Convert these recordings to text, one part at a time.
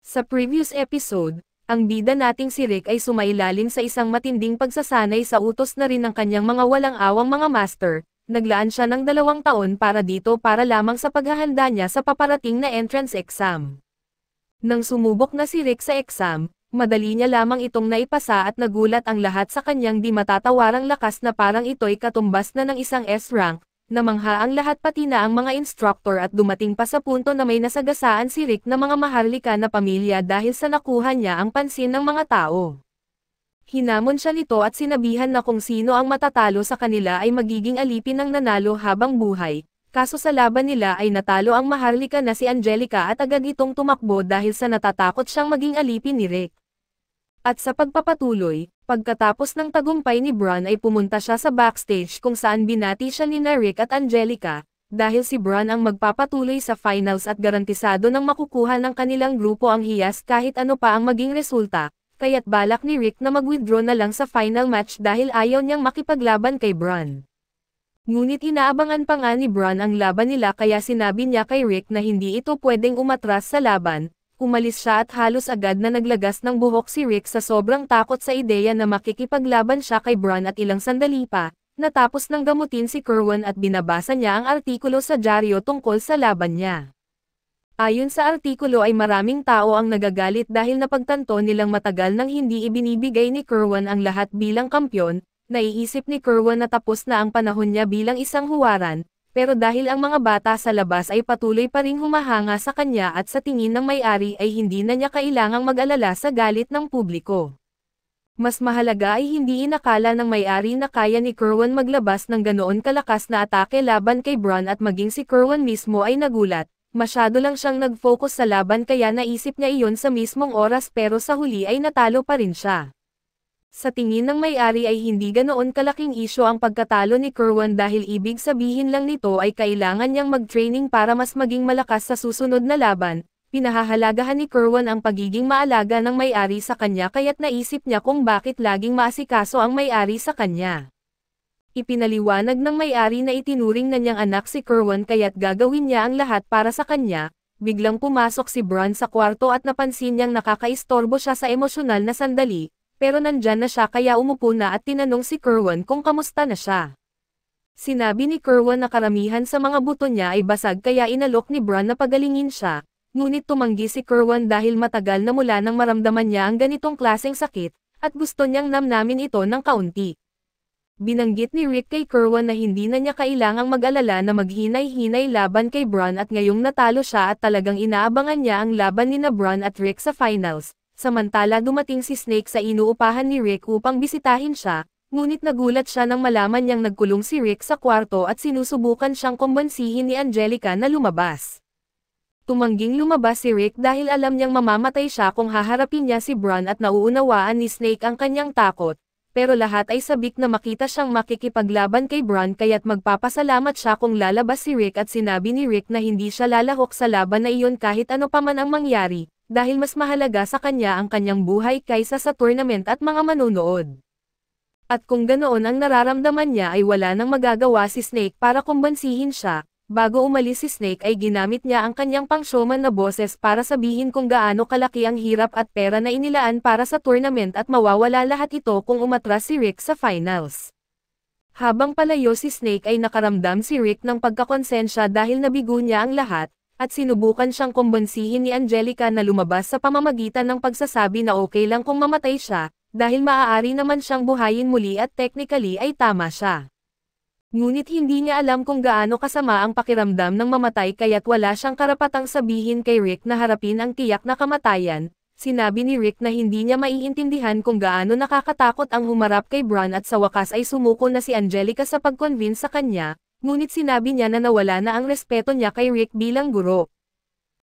Sa previous episode, ang bida nating si Rick ay sumailalim sa isang matinding pagsasanay sa utos na rin ng kanyang mga walang-awang mga master. Naglaan siya ng 2 taon para dito para lamang sa paghahanda niya sa paparating na entrance exam. Nang sumubok na si Rick sa exam, madali niya lamang itong naipasa at nagulat ang lahat sa kanyang di matatawarang lakas na parang ito'y katumbas na ng isang S-rank. Namangha ang lahat pati na ang mga instructor at dumating pa sa punto na may nasagasaan si Rick na mga maharlika na pamilya dahil sa nakuha niya ang pansin ng mga tao. Hinamon siya nito at sinabihan na kung sino ang matatalo sa kanila ay magiging alipin ng nanalo habang buhay, kaso sa laban nila ay natalo ang maharlika na si Angelica at agad itong tumakbo dahil sa natatakot siyang maging alipin ni Rick. At sa pagpapatuloy, pagkatapos ng tagumpay ni Bron ay pumunta siya sa backstage kung saan binati siya ni Rick at Angelica, dahil si Bron ang magpapatuloy sa finals at garantisado ng makukuha ng kanilang grupo ang hiyas kahit ano pa ang maging resulta, kaya't balak ni Rick na mag-withdraw na lang sa final match dahil ayaw niyang makipaglaban kay Bron. Ngunit inaabangan pa nga ni Bron ang laban nila kaya sinabi niya kay Rick na hindi ito pwedeng umatras sa laban. Umalis siya at halos agad na naglagas ng buhok si Rick sa sobrang takot sa ideya na makikipaglaban siya kay Bron at ilang sandali pa, natapos nang gamutin si Kerwin at binabasa niya ang artikulo sa dyaryo tungkol sa laban niya. Ayon sa artikulo ay maraming tao ang nagagalit dahil napagtanto nilang matagal nang hindi ibinibigay ni Kerwin ang lahat bilang kampyon, naiisip ni Kerwin na tapos na ang panahon niya bilang isang huwaran. Pero dahil ang mga bata sa labas ay patuloy pa ring humahanga sa kanya at sa tingin ng may-ari ay hindi na niya kailangang mag-alala sa galit ng publiko. Mas mahalaga ay hindi inakala ng may-ari na kaya ni Kerwin maglabas ng ganoon kalakas na atake laban kay Bron at maging si Kerwin mismo ay nagulat, masyado lang siyang nag-focus sa laban kaya naisip niya iyon sa mismong oras pero sa huli ay natalo pa rin siya. Sa tingin ng may-ari ay hindi ganoon kalaking isyo ang pagkatalo ni Kerwin dahil ibig sabihin lang nito ay kailangan niyang mag-training para mas maging malakas sa susunod na laban. Pinahahalagahan ni Kerwin ang pagiging maalaga ng may-ari sa kanya kaya't naisip niya kung bakit laging maasikaso ang may-ari sa kanya. Ipinaliwanag ng may-ari na itinuring na niyang anak si Kerwin kaya't gagawin niya ang lahat para sa kanya. Biglang pumasok si Bron sa kwarto at napansin niyang nakakaistorbo siya sa emosyonal na sandali. Pero nandyan na siya kaya umupo na at tinanong si Kerwin kung kamusta na siya. Sinabi ni Kerwin na karamihan sa mga buto niya ay basag kaya inalok ni Bron na pagalingin siya, ngunit tumanggi si Kerwin dahil matagal na mula nang maramdaman niya ang ganitong klaseng sakit, at gusto niyang namnamin ito ng kaunti. Binanggit ni Rick kay Kerwin na hindi na niya kailangang mag-alala na maghinay-hinay laban kay Bron at ngayong natalo siya at talagang inaabangan niya ang laban ni Bron at Rick sa finals. Samantala dumating si Snake sa inuupahan ni Rick upang bisitahin siya, ngunit nagulat siya nang malaman niyang nagkulong si Rick sa kwarto at sinusubukan siyang kumbansihin ni Angelica na lumabas. Tumangging lumabas si Rick dahil alam niyang mamamatay siya kung haharapin niya si Bron at nauunawaan ni Snake ang kanyang takot, pero lahat ay sabik na makita siyang makikipaglaban kay Bron kaya't magpapasalamat siya kung lalabas si Rick at sinabi ni Rick na hindi siya lalahok sa laban na iyon kahit ano pa man ang mangyari. Dahil mas mahalaga sa kanya ang kanyang buhay kaysa sa tournament at mga manonood. At kung ganoon ang nararamdaman niya ay wala nang magagawa si Snake para kumbansihin siya, bago umalis si Snake ay ginamit niya ang kanyang pang-showman na boses para sabihin kung gaano kalaki ang hirap at pera na inilaan para sa tournament at mawawala lahat ito kung umatras si Rick sa finals. Habang palayo si Snake ay nakaramdam si Rick ng pagkakonsensya dahil nabigo niya ang lahat, at sinubukan siyang kumbansihin ni Angelica na lumabas sa pamamagitan ng pagsasabi na okay lang kung mamatay siya, dahil maaari naman siyang buhayin muli at technically ay tama siya. Ngunit hindi niya alam kung gaano kasama ang pakiramdam ng mamatay kaya't wala siyang karapatang sabihin kay Rick na harapin ang tiyak na kamatayan. Sinabi ni Rick na hindi niya maiintindihan kung gaano nakakatakot ang humarap kay Bron at sa wakas ay sumuko na si Angelica sa pag-convince sa kanya. Ngunit sinabi niya na nawala na ang respeto niya kay Rick bilang guro.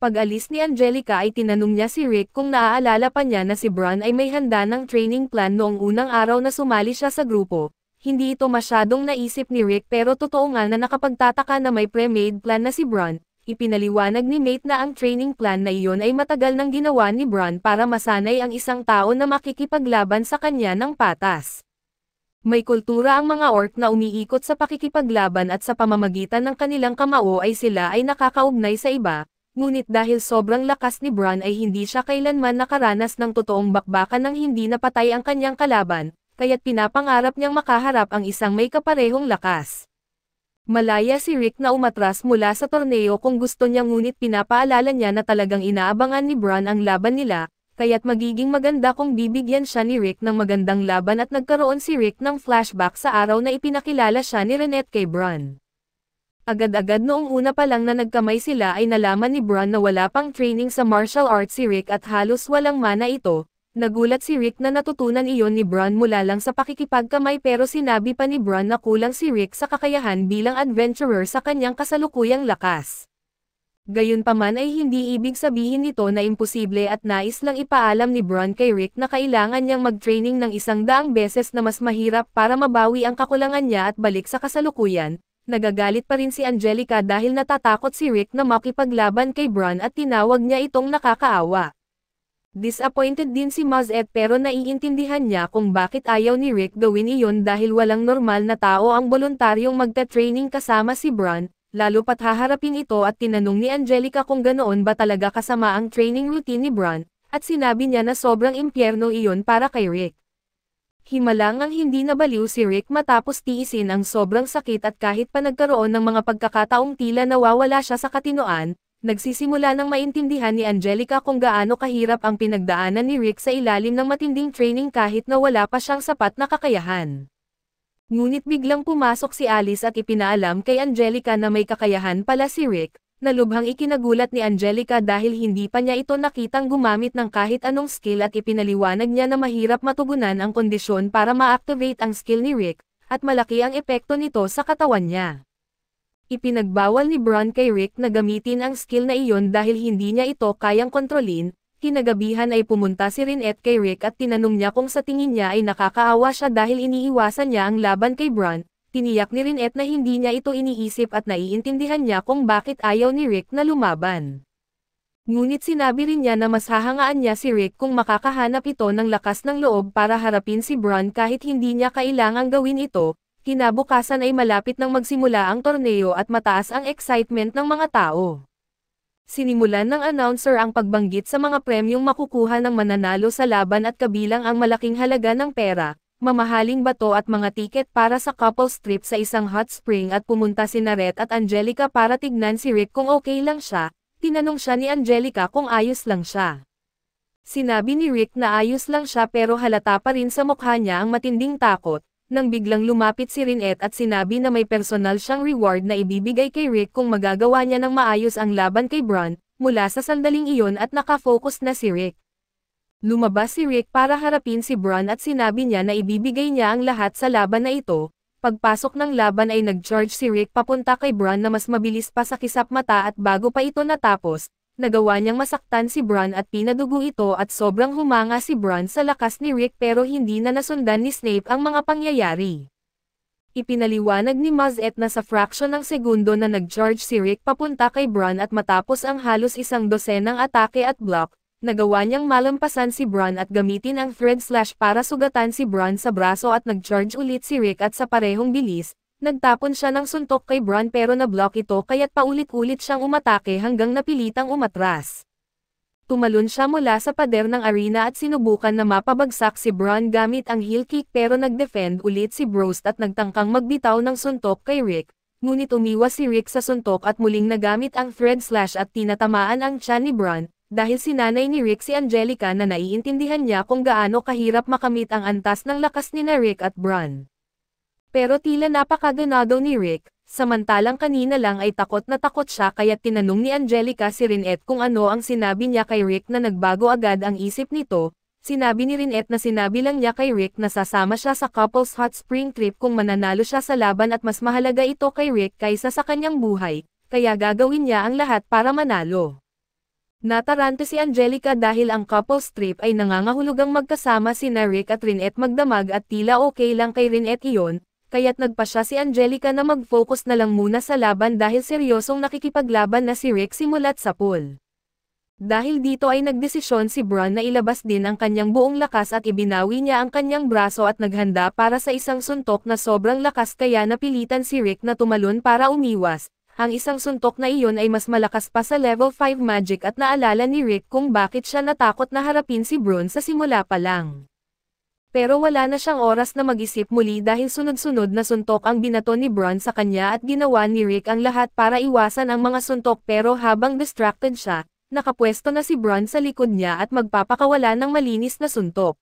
Pag-alis ni Angelica ay tinanong niya si Rick kung naaalala pa niya na si Bron ay may handa ng training plan noong unang araw na sumali siya sa grupo. Hindi ito masyadong naisip ni Rick pero totoo nga na nakapagtataka na may pre-made plan na si Bron. Ipinaliwanag ni Mate na ang training plan na iyon ay matagal nang ginawa ni Bron para masanay ang isang tao na makikipaglaban sa kanya ng patas. May kultura ang mga orc na umiikot sa pakikipaglaban at sa pamamagitan ng kanilang kamao ay sila ay nakakaugnay sa iba, ngunit dahil sobrang lakas ni Bron ay hindi siya kailanman nakaranas ng totoong bakbakan nang hindi napatay ang kanyang kalaban, kaya't pinapangarap niyang makaharap ang isang may kaparehong lakas. Malaya si Rick na umatras mula sa torneo kung gusto niya, ngunit pinapaalala niya na talagang inaabangan ni Bron ang laban nila, kaya't magiging maganda kung bibigyan siya ni Rick ng magandang laban, at nagkaroon si Rick ng flashback sa araw na ipinakilala siya ni Renette kay Bron. Agad-agad noong una pa lang na nagkamay sila ay nalaman ni Bron na wala pang training sa martial arts si Rick at halos walang mana ito. Nagulat si Rick na natutunan iyon ni Bron mula lang sa pakikipagkamay, pero sinabi pa ni Bron na kulang si Rick sa kakayahan bilang adventurer sa kanyang kasalukuyang lakas. Gayunpaman ay hindi ibig sabihin nito na imposible, at nais lang ipaalam ni Bron kay Rick na kailangan niyang mag-training ng 100 beses na mas mahirap para mabawi ang kakulangan niya at balik sa kasalukuyan. Nagagalit pa rin si Angelica dahil natatakot si Rick na makipaglaban kay Bron at tinawag niya itong nakakaawa. Disappointed din si Mazet, pero naiintindihan niya kung bakit ayaw ni Rick gawin iyon dahil walang normal na tao ang voluntaryong magta-training kasama si Bron, lalo pat haharapin ito, at tinanong ni Angelica kung ganoon ba talaga kasama ang training routine ni Bron, at sinabi niya na sobrang impyerno iyon para kay Rick. Himalang ang hindi nabaliw si Rick matapos tiisin ang sobrang sakit, at kahit pa nagkaroon ng mga pagkakataong tila nawawala siya sa katinoan, nagsisimula nang maintindihan ni Angelica kung gaano kahirap ang pinagdaanan ni Rick sa ilalim ng matinding training kahit na wala pa siyang sapat na kakayahan. Ngunit biglang pumasok si Alice at ipinaalam kay Angelica na may kakayahan pala si Rick, na lubhang ikinagulat ni Angelica dahil hindi pa niya ito nakitang gumamit ng kahit anong skill, at ipinaliwanag niya na mahirap matugunan ang kondisyon para ma-activate ang skill ni Rick, at malaki ang epekto nito sa katawan niya. Ipinagbawal ni Bron kay Rick na gamitin ang skill na iyon dahil hindi niya ito kayang kontrolin. Kinagabihan ay pumunta si Renette kay Rick at tinanong niya kung sa tingin niya ay nakakaawa siya dahil iniiwasan niya ang laban kay Bron. Tiniyak ni Renette na hindi niya ito iniisip at naiintindihan niya kung bakit ayaw ni Rick na lumaban. Ngunit sinabi rin niya na mas hahangaan niya si Rick kung makakahanap ito ng lakas ng loob para harapin si Bron kahit hindi niya kailangang gawin ito. Kinabukasan ay malapit nang magsimula ang torneo at mataas ang excitement ng mga tao. Sinimulan ng announcer ang pagbanggit sa mga premyong makukuha ng mananalo sa laban, at kabilang ang malaking halaga ng pera, mamahaling bato at mga tiket para sa couples trip sa isang hot spring, at pumunta si Renette at Angelica para tignan si Rick kung okay lang siya. Tinanong siya ni Angelica kung ayos lang siya. Sinabi ni Rick na ayos lang siya, pero halata pa rin sa mukha niya ang matinding takot. Nang biglang lumapit si Renette at sinabi na may personal siyang reward na ibibigay kay Rick kung magagawa niya ng maayos ang laban kay Bron. Mula sa sandaling iyon at nakafocus na si Rick. Lumabas si Rick para harapin si Bron at sinabi niya na ibibigay niya ang lahat sa laban na ito. Pagpasok ng laban ay nag-charge si Rick papunta kay Bron na mas mabilis pa sa kisap mata, at bago pa ito natapos, nagawa niyang masaktan si Bron at pinadugo ito, at sobrang humanga si Bron sa lakas ni Rick, pero hindi na nasundan ni Snape ang mga pangyayari. Ipinaliwanag ni Mazet na sa fraction ng segundo na nag-charge si Rick papunta kay Bron, at matapos ang halos 100 atake at block, nagawa niyang malampasan si Bron at gamitin ang thread slash para sugatan si Bron sa braso, at nag-charge ulit si Rick at sa parehong bilis, nagtapon siya ng suntok kay Bron pero na-block ito, kaya't paulit-ulit siyang umatake hanggang napilitang umatras. Tumalon siya mula sa pader ng arena at sinubukan na mapabagsak si Bron gamit ang heel kick, pero nag-defend ulit si Brost at nagtangkang magbitaw ng suntok kay Rick, ngunit umiwas si Rick sa suntok at muling nagamit ang thread slash at tinatamaan ang tiyan ni Bron. Dahil sinanay ni Rick si Angelica na naiintindihan niya kung gaano kahirap makamit ang antas ng lakas ni Rick at Bron. Pero tila napakaganado ni Rick, samantalang kanina lang ay takot na takot siya, kaya tinanong ni Angelica si Renette kung ano ang sinabi niya kay Rick na nagbago agad ang isip nito. Sinabi ni Renette na sinabi lang niya kay Rick na sasama siya sa couples hot spring trip kung mananalo siya sa laban, at mas mahalaga ito kay Rick kaysa sa kanyang buhay, kaya gagawin niya ang lahat para manalo. Natarante si Angelica dahil ang couples trip ay nangangahulugang magkasama sina Rick at Renette magdamag, at tila okay lang kay Renette iyon. Kaya't nagpa siya si Angelica na mag-focus na lang muna sa laban dahil seryosong nakikipaglaban na si Rick simulat sa pool. Dahil dito ay nagdesisyon si Bron na ilabas din ang kanyang buong lakas at ibinawi niya ang kanyang braso at naghanda para sa isang suntok na sobrang lakas, kaya napilitan si Rick na tumalon para umiwas. ang isang suntok na iyon ay mas malakas pa sa level 5 magic at naalala ni Rick kung bakit siya natakot na harapin si Bron sa simula pa lang. Pero wala na siyang oras na mag-isip muli dahil sunod-sunod na suntok ang binato ni Bron sa kanya at ginawa ni Rick ang lahat para iwasan ang mga suntok pero habang distracted siya, nakapwesto na si Bron sa likod niya at magpapakawala ng malinis na suntok.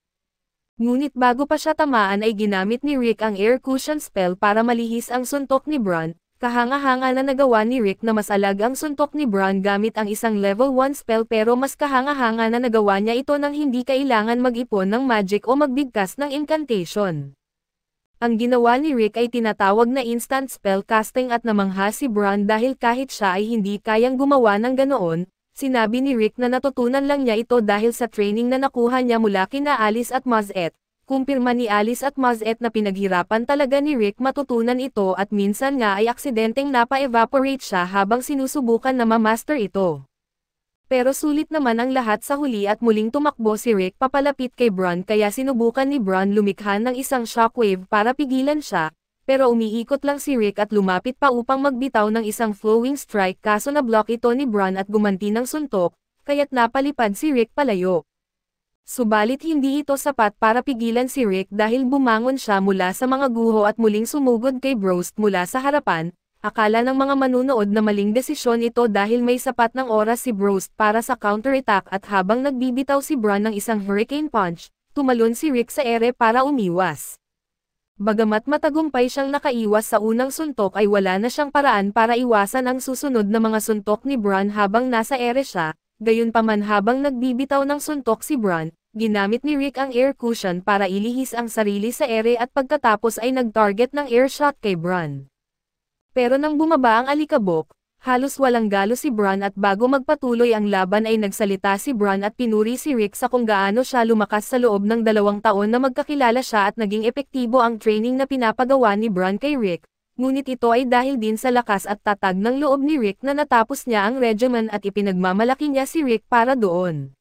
Ngunit bago pa siya tamaan ay ginamit ni Rick ang air cushion spell para malihis ang suntok ni Bron. Kahanga-hanga na nagawa ni Rick na mas alag ang suntok ni Bron gamit ang isang level 1 spell pero mas kahanga-hanga na nagawa niya ito nang hindi kailangan mag-ipon ng magic o magbigkas ng incantation. Ang ginawa ni Rick ay tinatawag na instant spell casting at namangha si Bron dahil kahit siya ay hindi kayang gumawa ng ganoon. Sinabi ni Rick na natutunan lang niya ito dahil sa training na nakuha niya mula kina Alice at Mazet. Kumpirma ni Alice at Mazet na pinaghirapan talaga ni Rick matutunan ito at minsan nga ay aksidenteng napa-evaporate siya habang sinusubukan na ma-master ito. Pero sulit naman ang lahat sa huli at muling tumakbo si Rick papalapit kay Bron kaya sinubukan ni Bron lumikha ng isang shockwave para pigilan siya, pero umiikot lang si Rick at lumapit pa upang magbitaw ng isang flowing strike kaso na-block ito ni Bron at gumanti ng suntok, kaya't napalipad si Rick palayo. Subalit hindi ito sapat para pigilan si Rick dahil bumangon siya mula sa mga guho at muling sumugod kay Brost mula sa harapan. Akala ng mga manunood na maling desisyon ito dahil may sapat ng oras si Brost para sa counterattack at habang nagbibitaw si Bron ng isang hurricane punch, tumalon si Rick sa ere para umiwas. Bagamat matagumpay siyang nakaiwas sa unang suntok ay wala na siyang paraan para iwasan ang susunod na mga suntok ni Bron habang nasa ere siya, gayunpaman habang nagbibitaw ng suntok si Bron. Ginamit ni Rick ang air cushion para ilihis ang sarili sa ere at pagkatapos ay nag-target ng air shot kay Bron. Pero nang bumaba ang alikabok, halos walang galo si Bron at bago magpatuloy ang laban ay nagsalita si Bron at pinuri si Rick sa kung gaano siya lumakas sa loob ng 2 taon na magkakilala siya at naging epektibo ang training na pinapagawa ni Bron kay Rick. Ngunit ito ay dahil din sa lakas at tatag ng loob ni Rick na natapos niya ang regimen at ipinagmamalaki niya si Rick para doon.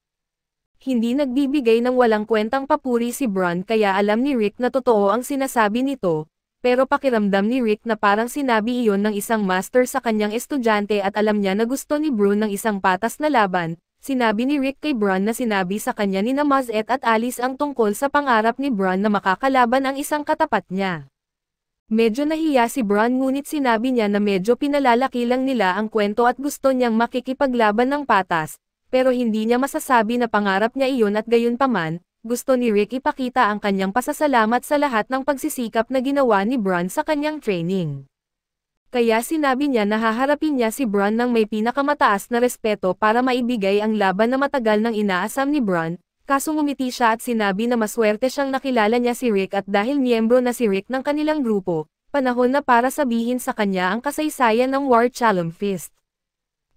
Hindi nagbibigay ng walang kwentang papuri si Bron kaya alam ni Rick na totoo ang sinasabi nito, pero pakiramdam ni Rick na parang sinabi iyon ng isang master sa kanyang estudyante at alam niya na gusto ni Bron ng isang patas na laban. Sinabi ni Rick kay Bron na sinabi sa kanya ni Mazet at Alice ang tungkol sa pangarap ni Bron na makakalaban ang isang katapat niya. Medyo nahiya si Bron ngunit sinabi niya na medyo pinalalaki lang nila ang kwento at gusto niyang makikipaglaban ng patas. Pero hindi niya masasabi na pangarap niya iyon at gayunpaman, gusto ni Rick ipakita ang kanyang pasasalamat sa lahat ng pagsisikap na ginawa ni Bron sa kanyang training. Kaya sinabi niya na haharapin niya si Bron ng may pinakamataas na respeto para maibigay ang laban na matagal nang inaasam ni Bron, kaso ngumiti siya at sinabi na maswerte siyang nakilala niya si Rick at dahil miyembro na si Rick ng kanilang grupo, panahon na para sabihin sa kanya ang kasaysayan ng War Chalum Fist.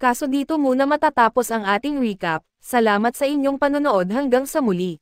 Kaso dito muna matatapos ang ating recap, salamat sa inyong panonood hanggang sa muli.